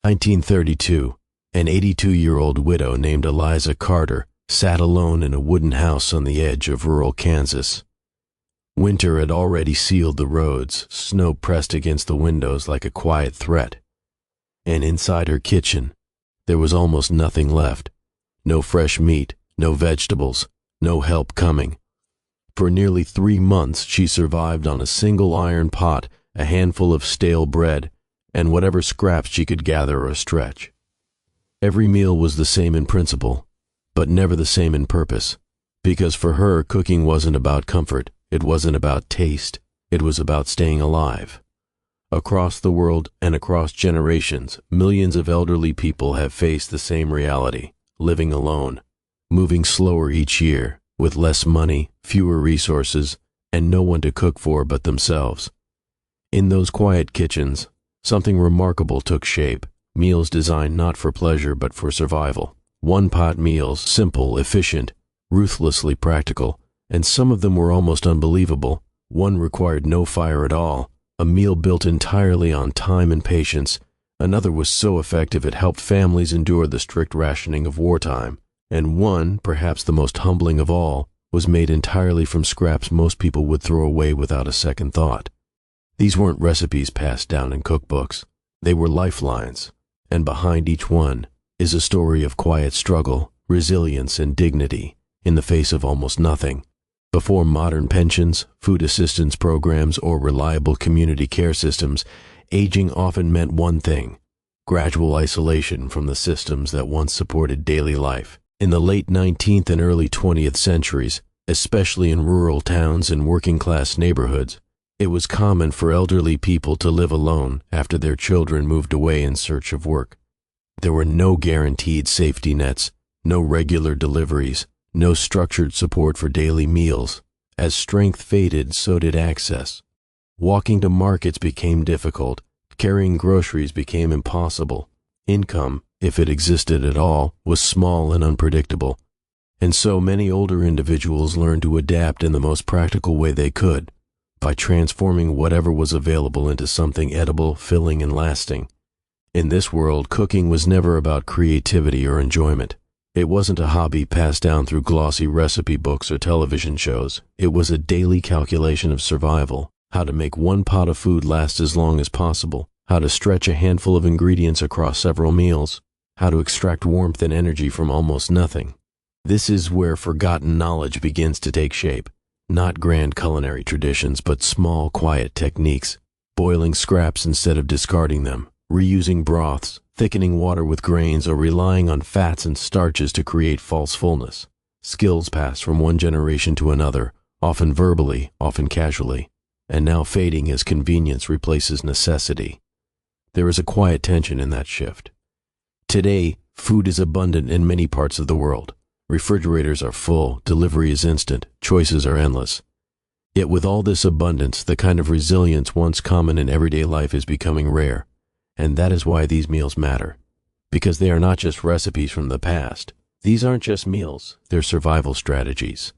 1932, an 82-year-old widow named Eliza Carter sat alone in a wooden house on the edge of rural Kansas. Winter had already sealed the roads, snow pressed against the windows like a quiet threat. And inside her kitchen, there was almost nothing left. No fresh meat, no vegetables, no help coming. For nearly 3 months she survived on a single iron pot, a handful of stale bread, and whatever scraps she could gather or stretch. Every meal was the same in principle, but never the same in purpose, because for her cooking wasn't about comfort, it wasn't about taste, it was about staying alive. Across the world and across generations, millions of elderly people have faced the same reality, living alone, moving slower each year, with less money, fewer resources, and no one to cook for but themselves. In those quiet kitchens, something remarkable took shape, meals designed not for pleasure but for survival. One-pot meals, simple, efficient, ruthlessly practical, and some of them were almost unbelievable. One required no fire at all, a meal built entirely on time and patience. Another was so effective it helped families endure the strict rationing of wartime. And one, perhaps the most humbling of all, was made entirely from scraps most people would throw away without a second thought. These weren't recipes passed down in cookbooks. They were lifelines, and behind each one is a story of quiet struggle, resilience, and dignity in the face of almost nothing. Before modern pensions, food assistance programs, or reliable community care systems, aging often meant one thing: gradual isolation from the systems that once supported daily life. In the late 19th and early 20th centuries, especially in rural towns and working-class neighborhoods, it was common for elderly people to live alone after their children moved away in search of work. There were no guaranteed safety nets, no regular deliveries, no structured support for daily meals. As strength faded, so did access. Walking to markets became difficult. Carrying groceries became impossible. Income, if it existed at all, was small and unpredictable. And so many older individuals learned to adapt in the most practical way they could, by transforming whatever was available into something edible, filling, and lasting. In this world, cooking was never about creativity or enjoyment. It wasn't a hobby passed down through glossy recipe books or television shows. It was a daily calculation of survival, how to make one pot of food last as long as possible, how to stretch a handful of ingredients across several meals, how to extract warmth and energy from almost nothing. This is where forgotten knowledge begins to take shape. Not grand culinary traditions, but small, quiet techniques. Boiling scraps instead of discarding them, reusing broths, thickening water with grains, or relying on fats and starches to create false fullness. Skills passed from one generation to another, often verbally, often casually, and now fading as convenience replaces necessity. There is a quiet tension in that shift. Today, food is abundant in many parts of the world. Refrigerators are full, delivery is instant, choices are endless. Yet with all this abundance, the kind of resilience once common in everyday life is becoming rare. And that is why these meals matter. Because they are not just recipes from the past. These aren't just meals, they're survival strategies.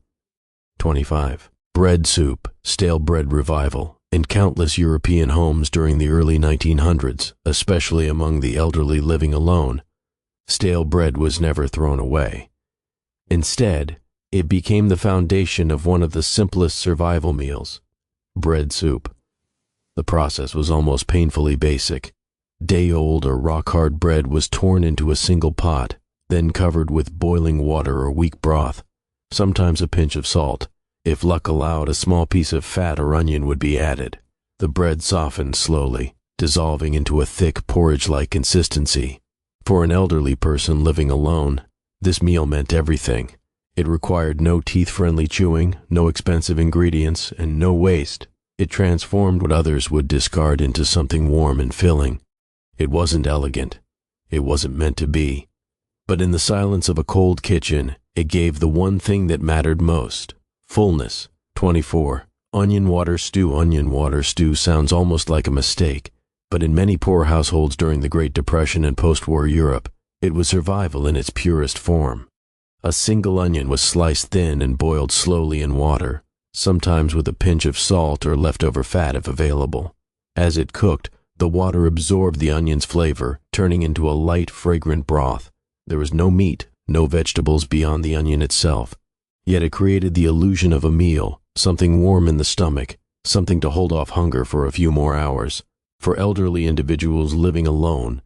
25. Bread soup, stale bread revival. In countless European homes during the early 1900s, especially among the elderly living alone, stale bread was never thrown away. Instead, it became the foundation of one of the simplest survival meals: bread soup. The process was almost painfully basic. Day-old or rock-hard bread was torn into a single pot, then covered with boiling water or weak broth, sometimes a pinch of salt. If luck allowed, a small piece of fat or onion would be added. The bread softened slowly, dissolving into a thick, porridge-like consistency. For an elderly person living alone, this meal meant everything. It required no teeth-friendly chewing, no expensive ingredients, and no waste. It transformed what others would discard into something warm and filling. It wasn't elegant. It wasn't meant to be. But in the silence of a cold kitchen, it gave the one thing that mattered most: fullness. 24. Onion water stew sounds almost like a mistake, but in many poor households during the Great Depression and post-war Europe, it was survival in its purest form. A single onion was sliced thin and boiled slowly in water, sometimes with a pinch of salt or leftover fat if available. As it cooked, The water absorbed the onion's flavor, turning into a light, fragrant broth. There was no meat, no vegetables beyond the onion itself. Yet it created the illusion of a meal, something warm in the stomach, something to hold off hunger for a few more hours. For elderly individuals living alone,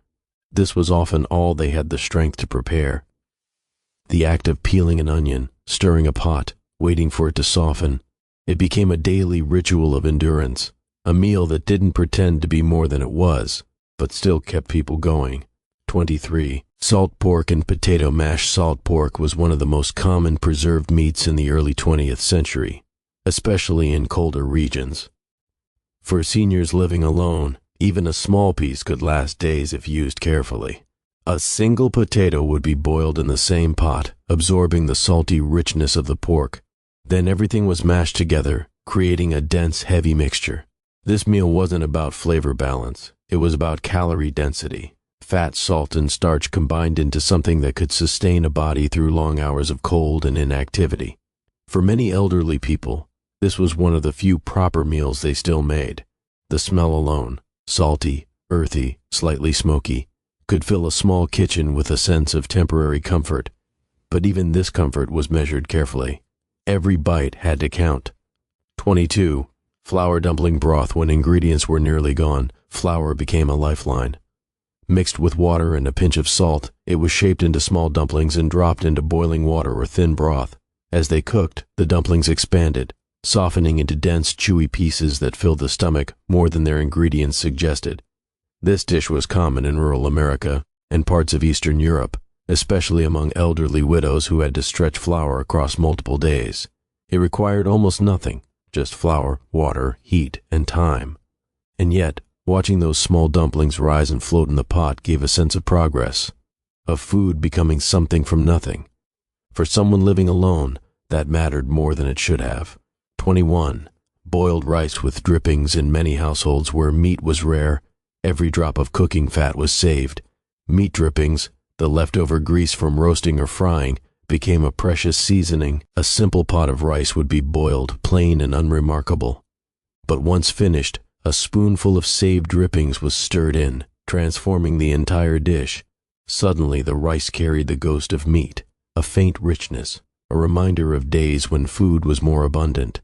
this was often all they had the strength to prepare. The act of peeling an onion, stirring a pot, waiting for it to soften, it became a daily ritual of endurance, a meal that didn't pretend to be more than it was, but still kept people going. 23. Salt pork and potato mash. Salt pork was one of the most common preserved meats in the early 20th century, especially in colder regions. For seniors living alone, even a small piece could last days if used carefully. A single potato would be boiled in the same pot, absorbing the salty richness of the pork. Then everything was mashed together, creating a dense, heavy mixture. This meal wasn't about flavor balance. It was about calorie density. Fat, salt, and starch combined into something that could sustain a body through long hours of cold and inactivity. For many elderly people, this was one of the few proper meals they still made. The smell alone, salty, earthy, slightly smoky, could fill a small kitchen with a sense of temporary comfort. But even this comfort was measured carefully. Every bite had to count. 22. Flour dumpling broth. When ingredients were nearly gone, flour became a lifeline. Mixed with water and a pinch of salt, it was shaped into small dumplings and dropped into boiling water or thin broth. As they cooked, the dumplings expanded, softening into dense, chewy pieces that filled the stomach more than their ingredients suggested. This dish was common in rural America and parts of Eastern Europe, especially among elderly widows who had to stretch flour across multiple days. It required almost nothing, just flour, water, heat, and time. And yet, watching those small dumplings rise and float in the pot gave a sense of progress, of food becoming something from nothing. For someone living alone, that mattered more than it should have. 21. Boiled rice with drippings. In many households where meat was rare, every drop of cooking fat was saved. Meat drippings, the leftover grease from roasting or frying, became a precious seasoning. A simple pot of rice would be boiled, plain and unremarkable. But once finished, a spoonful of saved drippings was stirred in, transforming the entire dish. Suddenly the rice carried the ghost of meat, a faint richness, a reminder of days when food was more abundant.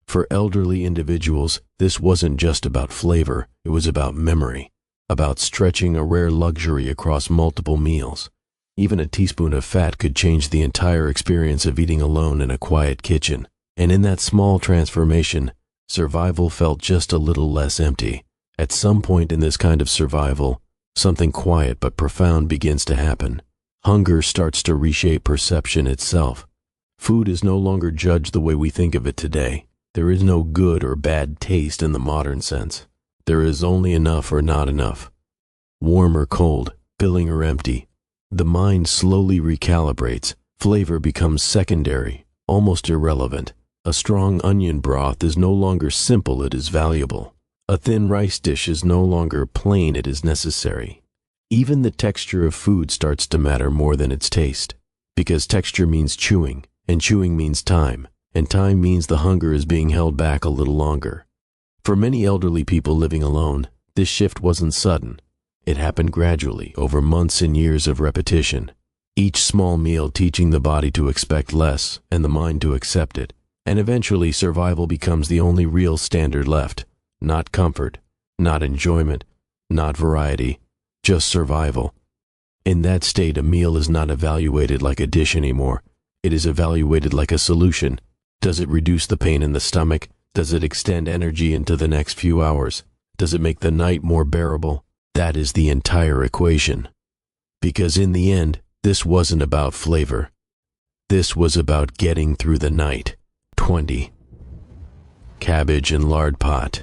For elderly individuals, this wasn't just about flavor, it was about memory, about stretching a rare luxury across multiple meals. Even a teaspoon of fat could change the entire experience of eating alone in a quiet kitchen. And in that small transformation, survival felt just a little less empty. At some point in this kind of survival, something quiet but profound begins to happen. Hunger starts to reshape perception itself. Food is no longer judged the way we think of it today. There is no good or bad taste in the modern sense. There is only enough or not enough. Warm or cold, filling or empty. The mind slowly recalibrates. Flavor becomes secondary, almost irrelevant. A strong onion broth is no longer simple, it is valuable. A thin rice dish is no longer plain, it is necessary. Even the texture of food starts to matter more than its taste, because texture means chewing, and chewing means time, and time means the hunger is being held back a little longer. For many elderly people living alone, this shift wasn't sudden. It happened gradually, over months and years of repetition. Each small meal teaching the body to expect less, and the mind to accept it. And eventually survival becomes the only real standard left. Not comfort, not enjoyment, not variety, just survival. In that state, a meal is not evaluated like a dish anymore. It is evaluated like a solution. Does it reduce the pain in the stomach? Does it extend energy into the next few hours? Does it make the night more bearable? That is the entire equation. Because in the end, this wasn't about flavor. This was about getting through the night. 20. Cabbage and lard pot.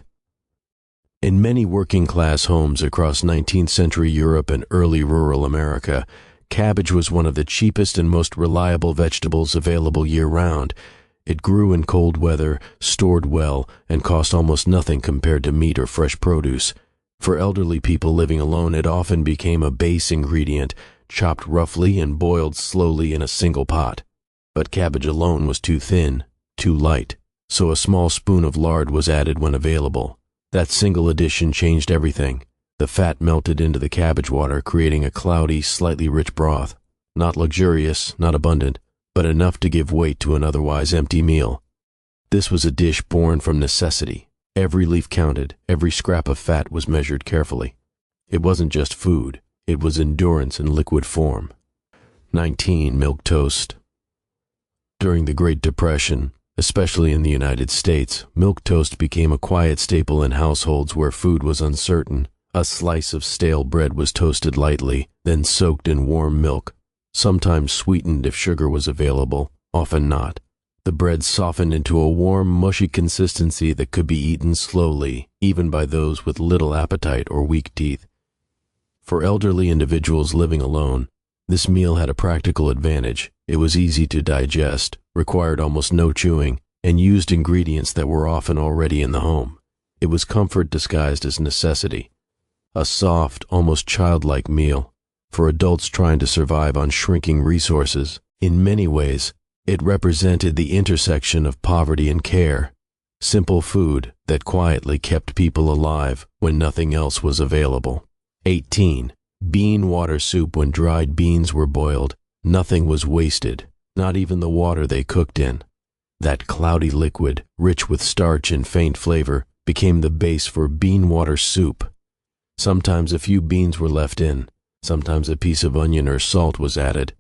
In many working-class homes across 19th century Europe and early rural America, cabbage was one of the cheapest and most reliable vegetables available year-round. It grew in cold weather, stored well, and cost almost nothing compared to meat or fresh produce. For elderly people living alone, it often became a base ingredient, chopped roughly and boiled slowly in a single pot. But cabbage alone was too thin, too light, so a small spoon of lard was added when available. That single addition changed everything. The fat melted into the cabbage water, creating a cloudy, slightly rich broth. Not luxurious, not abundant, but enough to give weight to an otherwise empty meal. This was a dish born from necessity. Every leaf counted, every scrap of fat was measured carefully. It wasn't just food, it was endurance in liquid form. 19. Milk toast. During the Great Depression, especially in the United States, milk toast became a quiet staple in households where food was uncertain. A slice of stale bread was toasted lightly, then soaked in warm milk, sometimes sweetened if sugar was available, often not. The bread softened into a warm, mushy consistency that could be eaten slowly, even by those with little appetite or weak teeth. For elderly individuals living alone, this meal had a practical advantage. It was easy to digest, required almost no chewing, and used ingredients that were often already in the home. It was comfort disguised as necessity. A soft, almost childlike meal for adults trying to survive on shrinking resources. In many ways, it represented the intersection of poverty and care. Simple food that quietly kept people alive when nothing else was available. 18. Bean water soup. When dried beans were boiled, nothing was wasted, not even the water they cooked in. That cloudy liquid, rich with starch and faint flavor, became the base for bean water soup. Sometimes a few beans were left in, sometimes a piece of onion or salt was added,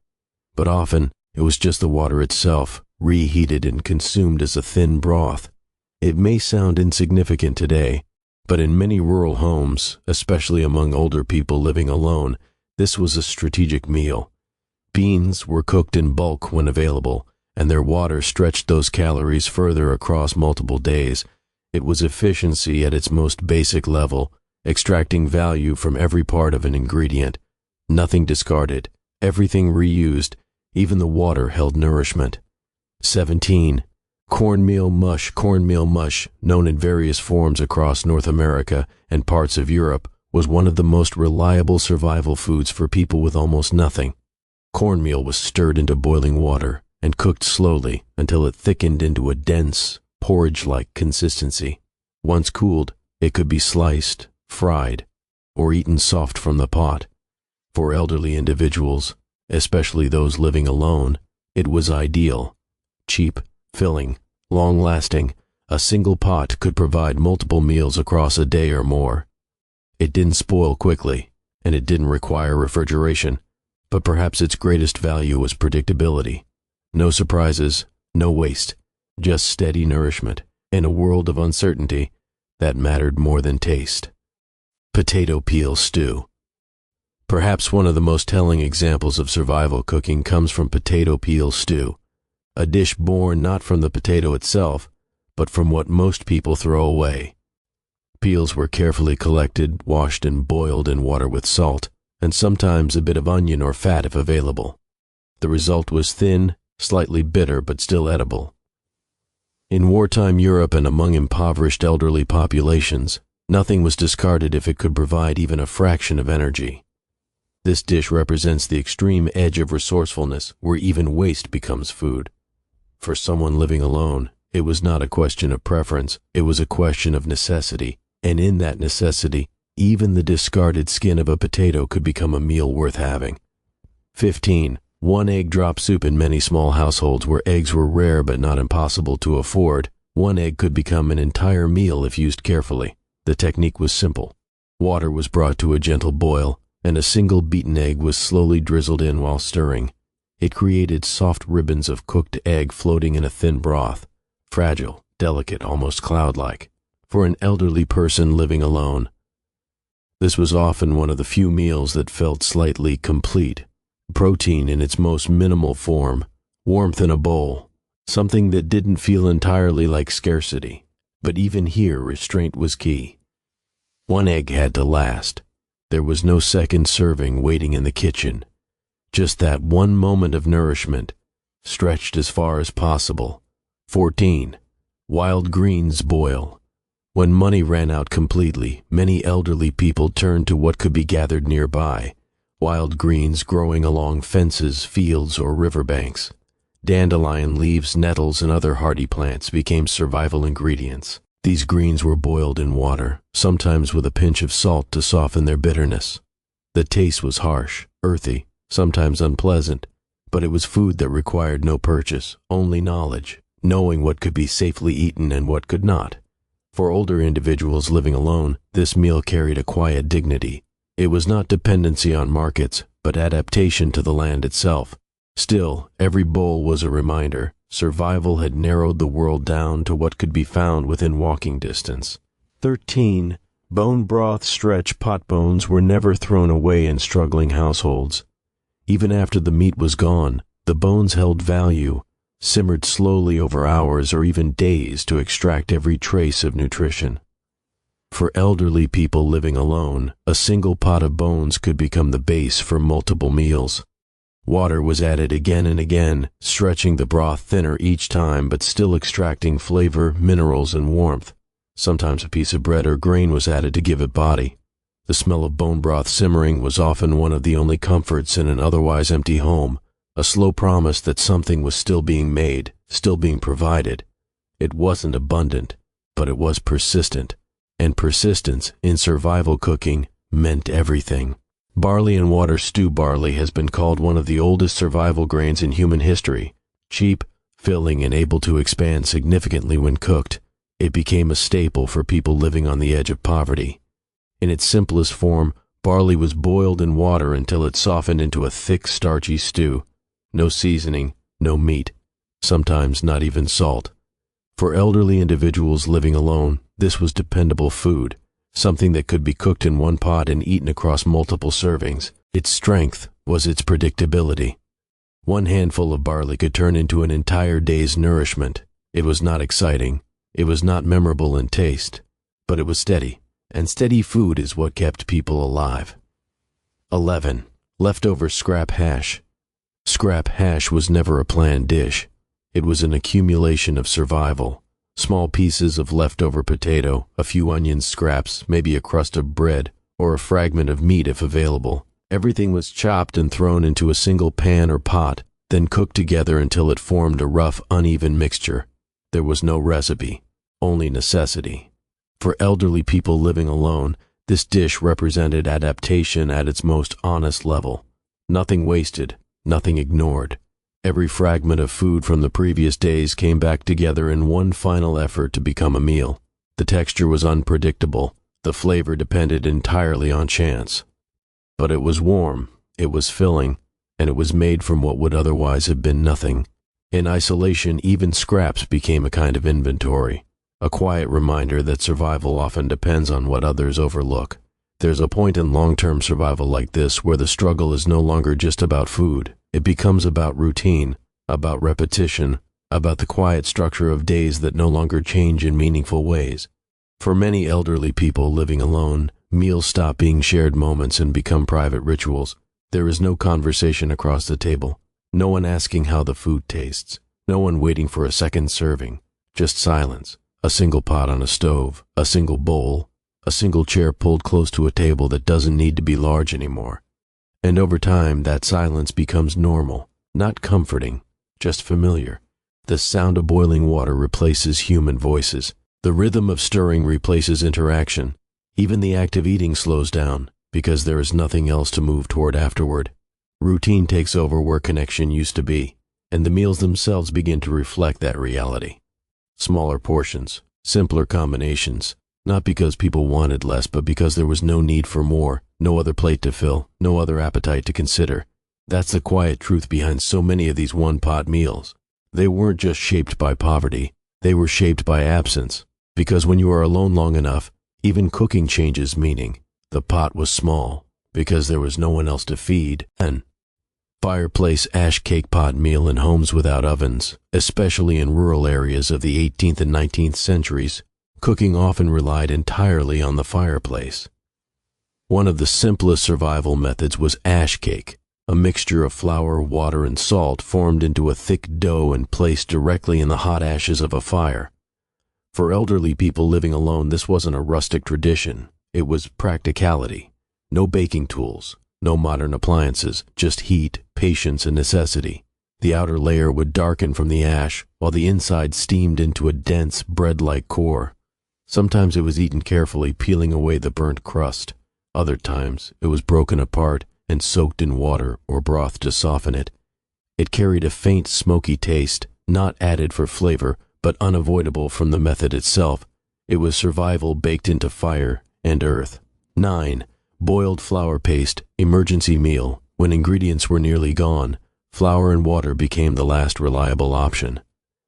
but often it was just the water itself, reheated and consumed as a thin broth. It may sound insignificant today, but in many rural homes, especially among older people living alone, this was a strategic meal. Beans were cooked in bulk when available, and their water stretched those calories further across multiple days. It was efficiency at its most basic level, extracting value from every part of an ingredient. Nothing discarded, everything reused, even the water held nourishment. 17. Cornmeal mush. Cornmeal mush, known in various forms across North America and parts of Europe, was one of the most reliable survival foods for people with almost nothing. Cornmeal was stirred into boiling water and cooked slowly until it thickened into a dense, porridge-like consistency. Once cooled, it could be sliced, fried, or eaten soft from the pot. For elderly individuals, especially those living alone, it was ideal. Cheap, filling, long-lasting, a single pot could provide multiple meals across a day or more. It didn't spoil quickly, and it didn't require refrigeration, but perhaps its greatest value was predictability. No surprises, no waste, just steady nourishment. In a world of uncertainty, that mattered more than taste. Potato peel stew. Perhaps one of the most telling examples of survival cooking comes from potato peel stew, a dish born not from the potato itself, but from what most people throw away. Peels were carefully collected, washed and boiled in water with salt, and sometimes a bit of onion or fat if available. The result was thin, slightly bitter, but still edible. In wartime Europe and among impoverished elderly populations, nothing was discarded if it could provide even a fraction of energy. This dish represents the extreme edge of resourcefulness where even waste becomes food. For someone living alone, it was not a question of preference, it was a question of necessity, and in that necessity, even the discarded skin of a potato could become a meal worth having. 15. One egg drop soup. In many small households where eggs were rare but not impossible to afford, one egg could become an entire meal if used carefully. The technique was simple. Water was brought to a gentle boil, and a single beaten egg was slowly drizzled in while stirring. It created soft ribbons of cooked egg floating in a thin broth, fragile, delicate, almost cloud-like. For an elderly person living alone, this was often one of the few meals that felt slightly complete. Protein in its most minimal form, warmth in a bowl, something that didn't feel entirely like scarcity. But even here, restraint was key. One egg had to last. There was no second serving waiting in the kitchen. Just that one moment of nourishment, stretched as far as possible. 14. Wild greens boil. When money ran out completely, many elderly people turned to what could be gathered nearby. Wild greens growing along fences, fields, or riverbanks. Dandelion leaves, nettles, and other hardy plants became survival ingredients. These greens were boiled in water, sometimes with a pinch of salt to soften their bitterness. The taste was harsh, earthy, sometimes unpleasant, but it was food that required no purchase, only knowledge, knowing what could be safely eaten and what could not. For older individuals living alone, this meal carried a quiet dignity. It was not dependency on markets, but adaptation to the land itself. Still, every bowl was a reminder. Survival had narrowed the world down to what could be found within walking distance. 13. Bone broth stretch pot bones were never thrown away in struggling households. Even after the meat was gone, the bones held value, simmered slowly over hours or even days to extract every trace of nutrition. For elderly people living alone, a single pot of bones could become the base for multiple meals. Water was added again and again, stretching the broth thinner each time but still extracting flavor, minerals, and warmth. Sometimes a piece of bread or grain was added to give it body. The smell of bone broth simmering was often one of the only comforts in an otherwise empty home, a slow promise that something was still being made, still being provided. It wasn't abundant, but it was persistent, and persistence in survival cooking meant everything. Barley and water stew barley has been called one of the oldest survival grains in human history. Cheap, filling, and able to expand significantly when cooked, it became a staple for people living on the edge of poverty. In its simplest form, barley was boiled in water until it softened into a thick, starchy stew. No seasoning, no meat, sometimes not even salt. For elderly individuals living alone, this was dependable food, something that could be cooked in one pot and eaten across multiple servings. Its strength was its predictability. One handful of barley could turn into an entire day's nourishment. It was not exciting. It was not memorable in taste, but it was steady, and steady food is what kept people alive. 11. Leftover scrap hash. Scrap hash was never a planned dish. It was an accumulation of survival. Small pieces of leftover potato, a few onion scraps, maybe a crust of bread, or a fragment of meat if available. Everything was chopped and thrown into a single pan or pot, then cooked together until it formed a rough, uneven mixture. There was no recipe, only necessity. For elderly people living alone, this dish represented adaptation at its most honest level. Nothing wasted, nothing ignored. Every fragment of food from the previous days came back together in one final effort to become a meal. The texture was unpredictable. The flavor depended entirely on chance. But it was warm, it was filling, and it was made from what would otherwise have been nothing. In isolation, even scraps became a kind of inventory, a quiet reminder that survival often depends on what others overlook. There's a point in long-term survival like this where the struggle is no longer just about food. It becomes about routine, about repetition, about the quiet structure of days that no longer change in meaningful ways. For many elderly people living alone, meals stop being shared moments and become private rituals. There is no conversation across the table, no one asking how the food tastes, no one waiting for a second serving, just silence, a single pot on a stove, a single bowl, a single chair pulled close to a table that doesn't need to be large anymore. And over time, that silence becomes normal, not comforting, just familiar. The sound of boiling water replaces human voices. The rhythm of stirring replaces interaction. Even the act of eating slows down, because there is nothing else to move toward afterward. Routine takes over where connection used to be, and the meals themselves begin to reflect that reality. Smaller portions, simpler combinations, not because people wanted less, but because there was no need for more, no other plate to fill, no other appetite to consider. That's the quiet truth behind so many of these one-pot meals. They weren't just shaped by poverty, they were shaped by absence. Because when you are alone long enough, even cooking changes meaning. The pot was small, because there was no one else to feed, and fireplace ash cake pot meal in homes without ovens, especially in rural areas of the 18th and 19th centuries, cooking often relied entirely on the fireplace. One of the simplest survival methods was ash cake, a mixture of flour, water, and salt formed into a thick dough and placed directly in the hot ashes of a fire. For elderly people living alone, this wasn't a rustic tradition. It was practicality. No baking tools, no modern appliances, just heat, patience, and necessity. The outer layer would darken from the ash, while the inside steamed into a dense, bread-like core. Sometimes it was eaten carefully, peeling away the burnt crust. Other times it was broken apart and soaked in water or broth to soften it. It carried a faint smoky taste, not added for flavor, but unavoidable from the method itself. It was survival baked into fire and earth. 9. Boiled flour paste, emergency meal. When ingredients were nearly gone, flour and water became the last reliable option.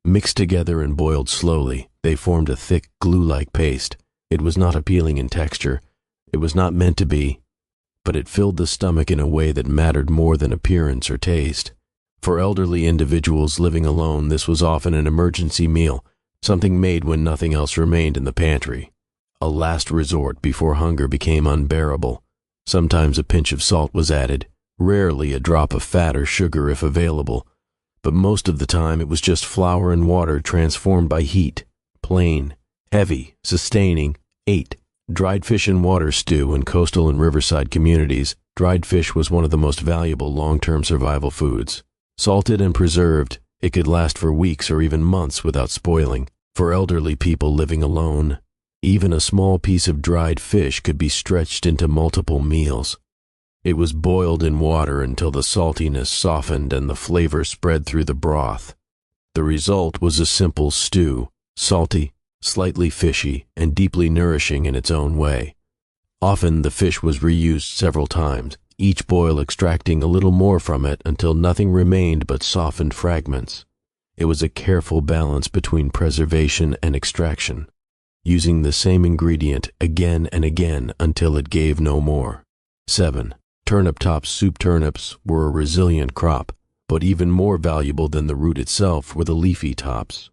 Mixed together and boiled slowly, they formed a thick, glue-like paste. It was not appealing in texture. It was not meant to be, but it filled the stomach in a way that mattered more than appearance or taste. For elderly individuals living alone, this was often an emergency meal, something made when nothing else remained in the pantry. A last resort before hunger became unbearable. Sometimes a pinch of salt was added, rarely a drop of fat or sugar if available, but most of the time it was just flour and water transformed by heat. Plain, heavy, sustaining. 8. Dried fish and water stew. In coastal and riverside communities, dried fish was one of the most valuable long-term survival foods. Salted and preserved, it could last for weeks or even months without spoiling. For elderly people living alone, even a small piece of dried fish could be stretched into multiple meals. It was boiled in water until the saltiness softened and the flavor spread through the broth. The result was a simple stew, salty, slightly fishy, and deeply nourishing in its own way. Often the fish was reused several times, each boil extracting a little more from it until nothing remained but softened fragments. It was a careful balance between preservation and extraction, using the same ingredient again and again until it gave no more. 7. Turnip tops. Soup turnips were a resilient crop, but even more valuable than the root itself were the leafy tops.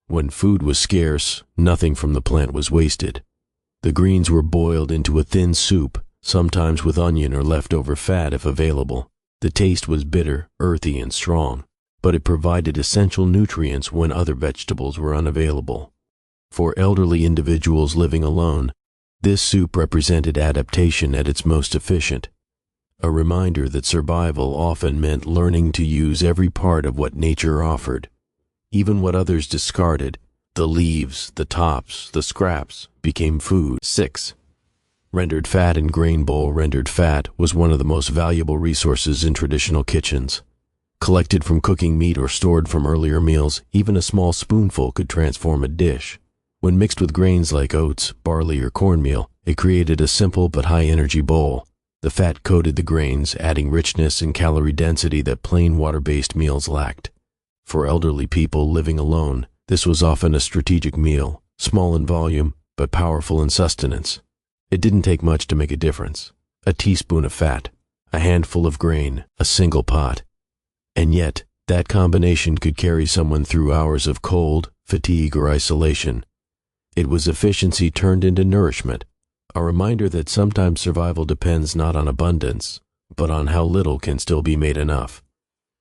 When food was scarce, nothing from the plant was wasted. The greens were boiled into a thin soup, sometimes with onion or leftover fat if available. The taste was bitter, earthy, and strong, but it provided essential nutrients when other vegetables were unavailable. For elderly individuals living alone, this soup represented adaptation at its most efficient, a reminder that survival often meant learning to use every part of what nature offered. Even what others discarded, the leaves, the tops, the scraps, became food. 6. Rendered fat in grain bowl. Rendered fat was one of the most valuable resources in traditional kitchens. Collected from cooking meat or stored from earlier meals, even a small spoonful could transform a dish. When mixed with grains like oats, barley, or cornmeal, it created a simple but high-energy bowl. The fat coated the grains, adding richness and calorie density that plain water-based meals lacked. For elderly people living alone, this was often a strategic meal, small in volume, but powerful in sustenance. It didn't take much to make a difference. A teaspoon of fat, a handful of grain, a single pot. And yet, that combination could carry someone through hours of cold, fatigue, or isolation. It was efficiency turned into nourishment, a reminder that sometimes survival depends not on abundance, but on how little can still be made enough.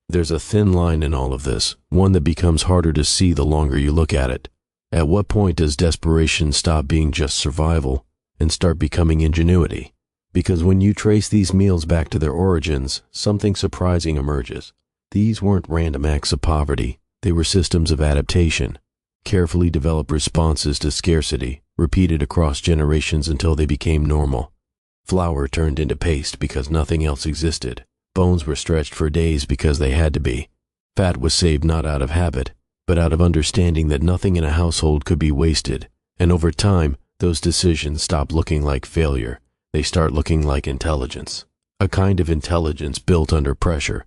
There's a thin line in all of this, one that becomes harder to see the longer you look at it. At what point does desperation stop being just survival and start becoming ingenuity? Because when you trace these meals back to their origins, something surprising emerges. These weren't random acts of poverty. They were systems of adaptation, carefully developed responses to scarcity, repeated across generations until they became normal. Flour turned into paste because nothing else existed. Bones were stretched for days because they had to be. Fat was saved not out of habit, but out of understanding that nothing in a household could be wasted. And over time, those decisions stop looking like failure. They start looking like intelligence. A kind of intelligence built under pressure,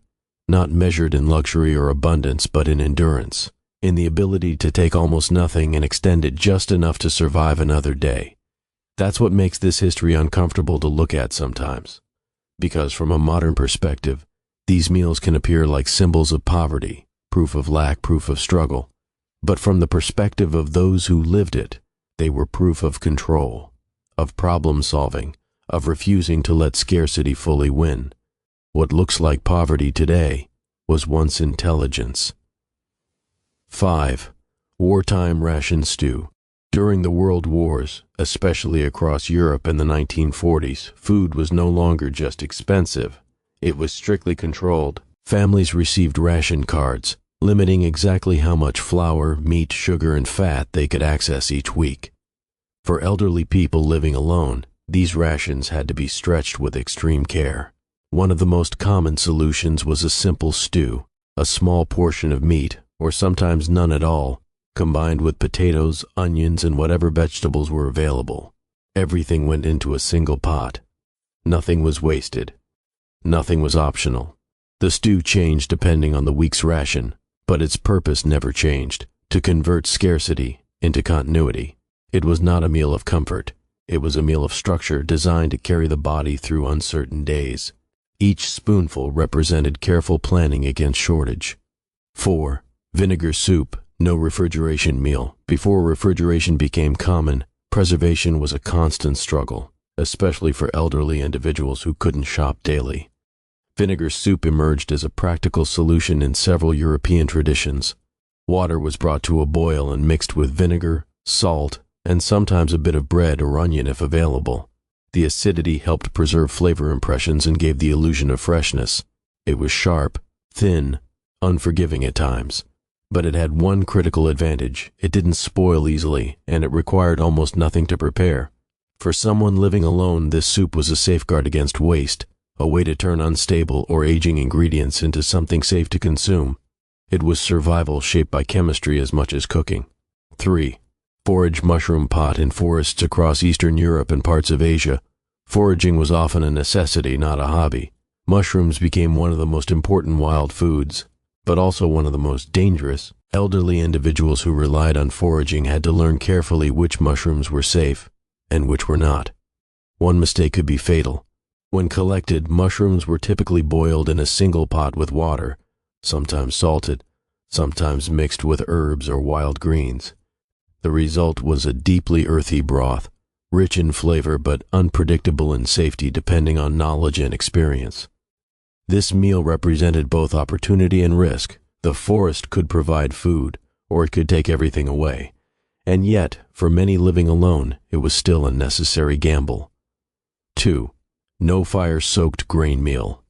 not measured in luxury or abundance, but in endurance, in the ability to take almost nothing and extend it just enough to survive another day. That's what makes this history uncomfortable to look at sometimes. Because from a modern perspective, these meals can appear like symbols of poverty, proof of lack, proof of struggle. But from the perspective of those who lived it, they were proof of control, of problem solving, of refusing to let scarcity fully win. What looks like poverty today was once intelligence. 5. Wartime ration stew. During the World Wars, especially across Europe in the 1940s, food was no longer just expensive. It was strictly controlled. Families received ration cards, limiting exactly how much flour, meat, sugar, and fat they could access each week. For elderly people living alone, these rations had to be stretched with extreme care. One of the most common solutions was a simple stew, a small portion of meat, or sometimes none at all, combined with potatoes, onions, and whatever vegetables were available. Everything went into a single pot. Nothing was wasted. Nothing was optional. The stew changed depending on the week's ration, but its purpose never changed: to convert scarcity into continuity. It was not a meal of comfort. It was a meal of structure designed to carry the body through uncertain days. Each spoonful represented careful planning against shortage. 4. Vinegar soup, no refrigeration meal. Before refrigeration became common, preservation was a constant struggle, especially for elderly individuals who couldn't shop daily. Vinegar soup emerged as a practical solution in several European traditions. Water was brought to a boil and mixed with vinegar, salt, and sometimes a bit of bread or onion if available. The acidity helped preserve flavor impressions and gave the illusion of freshness. It was sharp, thin, unforgiving at times. But it had one critical advantage: it didn't spoil easily, and it required almost nothing to prepare. For someone living alone, this soup was a safeguard against waste, a way to turn unstable or aging ingredients into something safe to consume. It was survival shaped by chemistry as much as cooking. 3. Forage mushroom pot in forests across Eastern Europe and parts of Asia. Foraging was often a necessity, not a hobby. Mushrooms became one of the most important wild foods, but also one of the most dangerous. Elderly individuals who relied on foraging had to learn carefully which mushrooms were safe and which were not. One mistake could be fatal. When collected, mushrooms were typically boiled in a single pot with water, sometimes salted, sometimes mixed with herbs or wild greens. The result was a deeply earthy broth, rich in flavor but unpredictable in safety depending on knowledge and experience. This meal represented both opportunity and risk. The forest could provide food, or it could take everything away. And yet, for many living alone, it was still a necessary gamble. 2. No fire-soaked grain meal.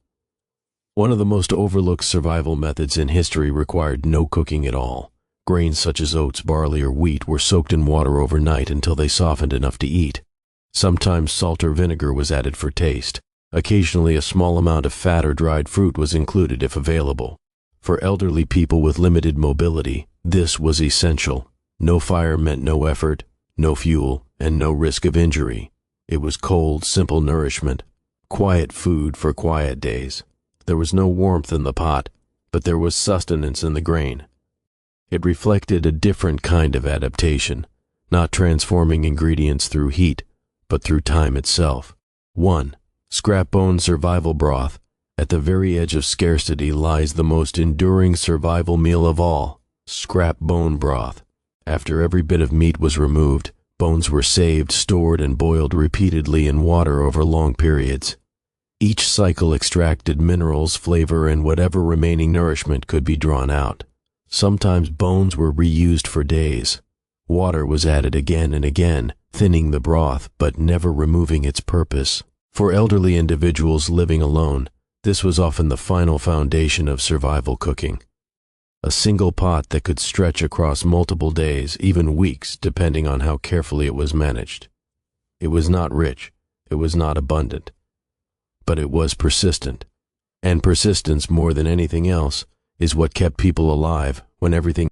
One of the most overlooked survival methods in history required no cooking at all. Grains such as oats, barley, or wheat were soaked in water overnight until they softened enough to eat. Sometimes salt or vinegar was added for taste. Occasionally, a small amount of fat or dried fruit was included if available. For elderly people with limited mobility, this was essential. No fire meant no effort, no fuel, and no risk of injury. It was cold, simple nourishment. Quiet food for quiet days. There was no warmth in the pot, but there was sustenance in the grain. It reflected a different kind of adaptation, not transforming ingredients through heat, but through time itself. 1. Scrap bone survival broth. At the very edge of scarcity lies the most enduring survival meal of all: scrap bone broth. After every bit of meat was removed, bones were saved, stored, and boiled repeatedly in water over long periods. Each cycle extracted minerals, flavor, and whatever remaining nourishment could be drawn out. Sometimes bones were reused for days. Water was added again and again, thinning the broth, but never removing its purpose. For elderly individuals living alone, this was often the final foundation of survival cooking. A single pot that could stretch across multiple days, even weeks, depending on how carefully it was managed. It was not rich, it was not abundant, but it was persistent. And persistence, more than anything else, is what kept people alive when everything